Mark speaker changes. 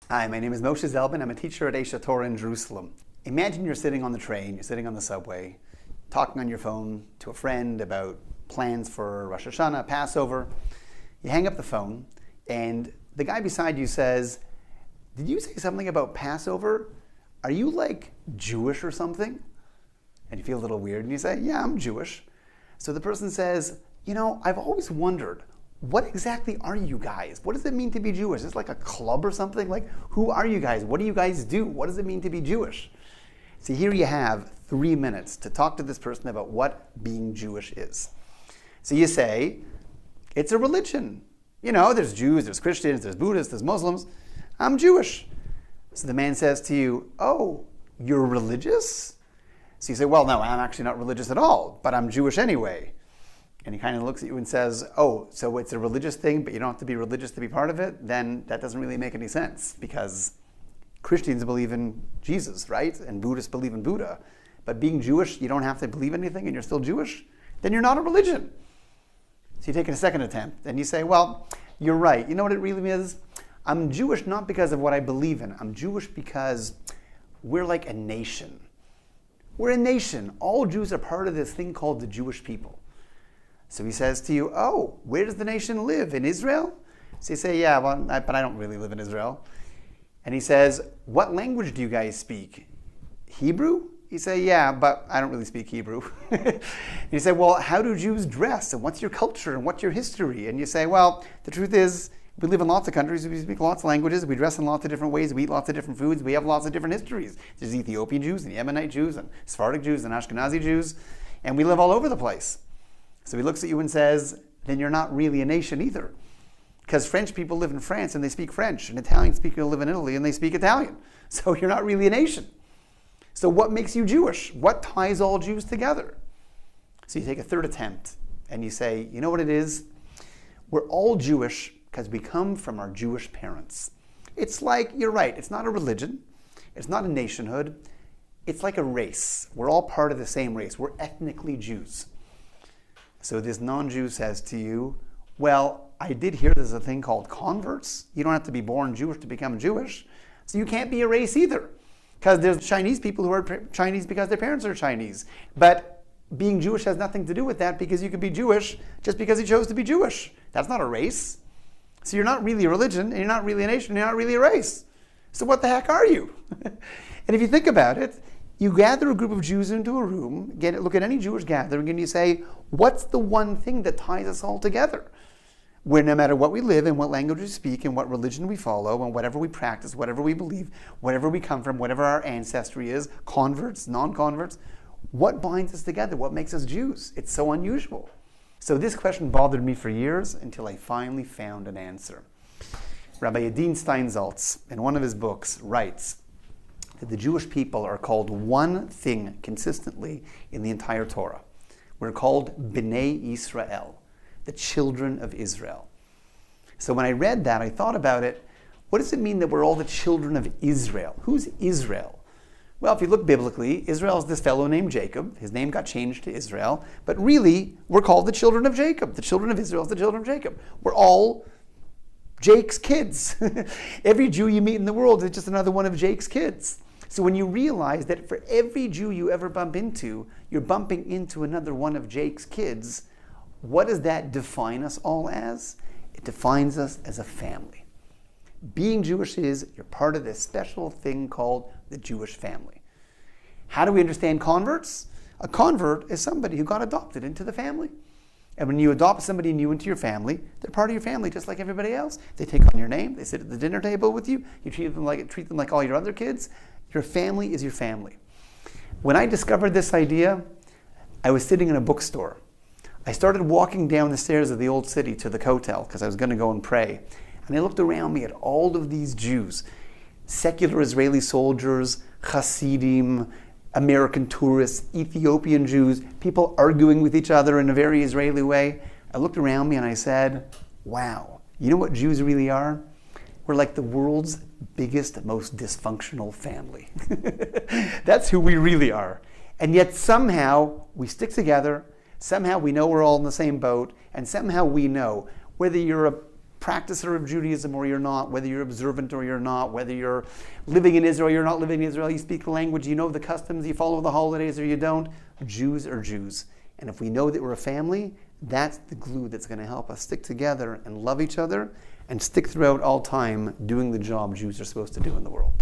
Speaker 1: Hi, my name is Moshe Zeldman. I'm a teacher at HaTorah in Jerusalem. Imagine you're sitting on the train, you're sitting on the subway, talking on your phone to a friend about plans for Rosh Hashanah, Passover. You hang up the phone, and the guy beside you says, "Did you say something about Passover? Are you like Jewish or something?" And you feel a little weird, and you say, "Yeah, I'm Jewish." So the person says, "I've always wondered, what exactly are you guys? What does it mean to be Jewish? Is it like a club or something? Like, who are you guys? What do you guys do? What does it mean to be Jewish?" So here you have 3 minutes to talk to this person about what being Jewish is. So you say, it's a religion. There's Jews, there's Christians, there's Buddhists, there's Muslims. I'm Jewish. So the man says to you, "Oh, you're religious?" So you say, "Well, no, I'm actually not religious at all, but I'm Jewish anyway." And he kind of looks at you and says, "Oh, so it's a religious thing, but you don't have to be religious to be part of it?" Then that doesn't really make any sense, because Christians believe in Jesus, right? And Buddhists believe in Buddha. But being Jewish, you don't have to believe anything and you're still Jewish? Then you're not a religion. So you take a second attempt and you say, "Well, you're right. You know what it really is? I'm Jewish not because of what I believe in. I'm Jewish because we're like a nation. We're a nation. All Jews are part of this thing called the Jewish people." So he says to you, "Oh, where does the nation live? In Israel?" So you say, "Yeah, but I don't really live in Israel." And he says, "What language do you guys speak? Hebrew?" You say, "Yeah, but I don't really speak Hebrew." And you say, "Well, how do Jews dress? And what's your culture? And what's your history?" And you say, "Well, the truth is, we live in lots of countries, we speak lots of languages, we dress in lots of different ways, we eat lots of different foods, we have lots of different histories. There's Ethiopian Jews and Yemenite Jews and Sephardic Jews and Ashkenazi Jews, and we live all over the place." So he looks at you and says, "Then you're not really a nation either. Because French people live in France and they speak French, and Italian people live in Italy and they speak Italian. So you're not really a nation. So what makes you Jewish? What ties all Jews together?" So you take a third attempt and you say, "You know what it is? We're all Jewish because we come from our Jewish parents." It's like, you're right, it's not a religion, it's not a nationhood, it's like a race. We're all part of the same race. We're ethnically Jews. So this non-Jew says to you, "Well, I did hear there's a thing called converts. You don't have to be born Jewish to become Jewish. So you can't be a race either. Because there's Chinese people who are Chinese because their parents are Chinese. But being Jewish has nothing to do with that, because you can be Jewish just because you chose to be Jewish. That's not a race. So you're not really a religion, and you're not really a nation, and you're not really a race. So what the heck are you?" And if you think about it, you gather a group of Jews into a room, look at any Jewish gathering, and you say, what's the one thing that ties us all together? Where no matter what we live and what language we speak and what religion we follow and whatever we practice, whatever we believe, whatever we come from, whatever our ancestry is, converts, non-converts, what binds us together? What makes us Jews? It's so unusual. So this question bothered me for years until I finally found an answer. Rabbi Adin Steinsaltz, in one of his books, writes that the Jewish people are called one thing consistently in the entire Torah. We're called Bnei Yisrael, the children of Israel. So when I read that, I thought about it. What does it mean that we're all the children of Israel? Who's Israel? Well, if you look biblically, Israel is this fellow named Jacob. His name got changed to Israel. But really, we're called the children of Jacob. The children of Israel is the children of Jacob. We're all Jake's kids. Every Jew you meet in the world is just another one of Jake's kids. So when you realize that for every Jew you ever bump into, you're bumping into another one of Jake's kids, what does that define us all as? It defines us as a family. Being Jewish is you're part of this special thing called the Jewish family. How do we understand converts? A convert is somebody who got adopted into the family. And when you adopt somebody new into your family, they're part of your family just like everybody else. They take on your name, they sit at the dinner table with you, you treat them like all your other kids. Your family is your family. When I discovered this idea, I was sitting in a bookstore. I started walking down the stairs of the old city to the Kotel because I was going to go and pray. And I looked around me at all of these Jews, secular Israeli soldiers, Hasidim, American tourists, Ethiopian Jews, people arguing with each other in a very Israeli way. I looked around me and I said, wow, you know what Jews really are? We're like the world's biggest, most dysfunctional family. That's who we really are. And yet somehow we stick together, somehow we know we're all in the same boat, and somehow we know whether you're a practicer of Judaism or you're not, whether you're observant or you're not, whether you're living in Israel or you're not living in Israel, you speak the language, you know the customs, you follow the holidays or you don't, Jews are Jews. And if we know that we're a family, that's the glue that's going to help us stick together and love each other and stick throughout all time doing the job Jews are supposed to do in the world.